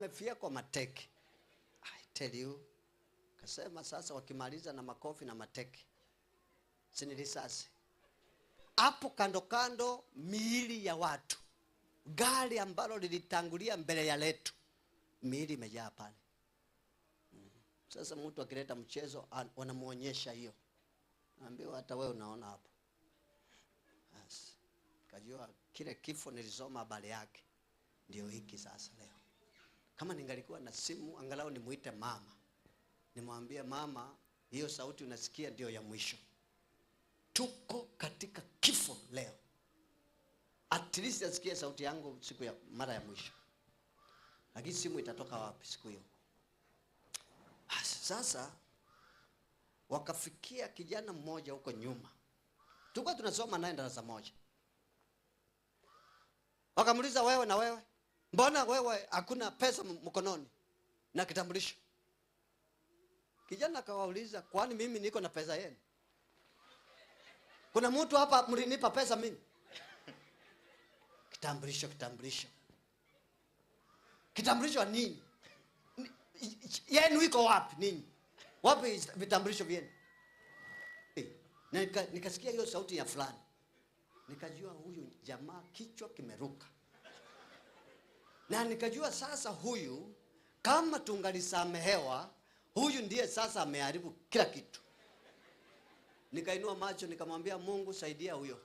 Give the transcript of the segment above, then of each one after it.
Mefia kwa mateke. I tell you. Kasema sasa wakimaliza na makofi na mateke, sini risasi. Hapo kando kando miili ya watu. Gari ambalo lilitangulia mbele ya letu, miili imejaa pale. Sasa mtu akileta mchezo wanamuonyesha hiyo. Naambiwa hata wewe unaona hapo. Yes. Kajua kile kifo nilisoma habari yake. Ndio hiki sasa leo. Kama ningalikuwa na simu angalau nimuite mama. Nimwambie mama, hiyo sauti unasikia ndio ya mwisho. Tuko katika kifo leo. At least asikie sauti yangu siku ya mara ya mwisho. Lakini simu itatoka wapi siku hiyo? Sasa wakafikia kijana mmoja huko nyuma. Tulikuwa tunasoma naye darasa moja. Wakamuuliza, wewe na wewe, mbona wewe hakuna pesa mkononi na kitambulisho? Kijana akawauliza, kwani mimi niko na pesa yenu? Kuna mtu hapa mlinipa pesa mimi? Kitambulisho. Kitambulisho wa nini? Yenu iko wapi nini? Wapi vitambulisho vyenu? Nikasikia hiyo sauti ya fulani. Nikajua huyu jamaa kichwa kimeruka. Na nikajua sasa huyu kama tungalisamehewa, huyu ndiye sasa ameharibu kila kitu. Nikainua macho nikamwambia Mungu saidia huyo.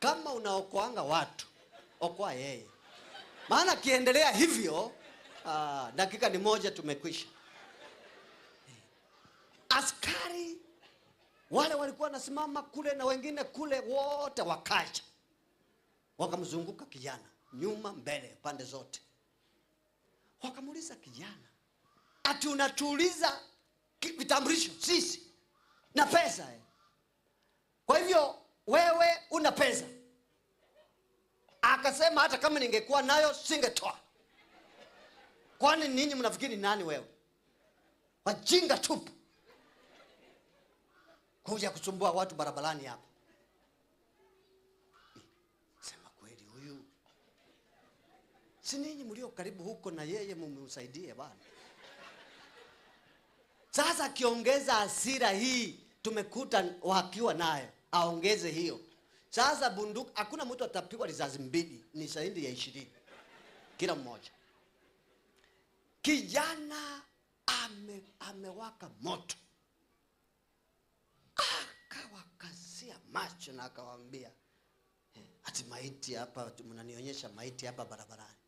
Kama unaokoanga watu, okoa yeye. Maana kiendelea hivyo, dakika ni moja tumekwisha. Askari wale walikuwa nasimama kule na wengine kule wote wakaja. Wakamzunguka kijana, nyuma mbele pande zote. Wakamuuliza kijana, ati unatuuliza vitambulisho sisi na pesa? Kwa hivyo wewe una pesa? Akasema hata kama ningekuwa nayo singetoa. Kwani ninyi mnafikiri nani wewe? Wajinga tupu. Kuja kusumbua watu barabarani hapa. Sema kweli huyu. Si ninyi mlio karibu huko na yeye mumsaidie bwana. Sasa akiongeza hasira hii tumekuta wakiwa nayo, aongeze hiyo. Sasa bunduki, hakuna mtu atapigwa risasi mbili, ni zaidi ya 20 kila mmoja. Kijana amewaka moto. Akawakazia macho na akawaambia, ati maiti hapa, mnanionyesha maiti hapa barabarani.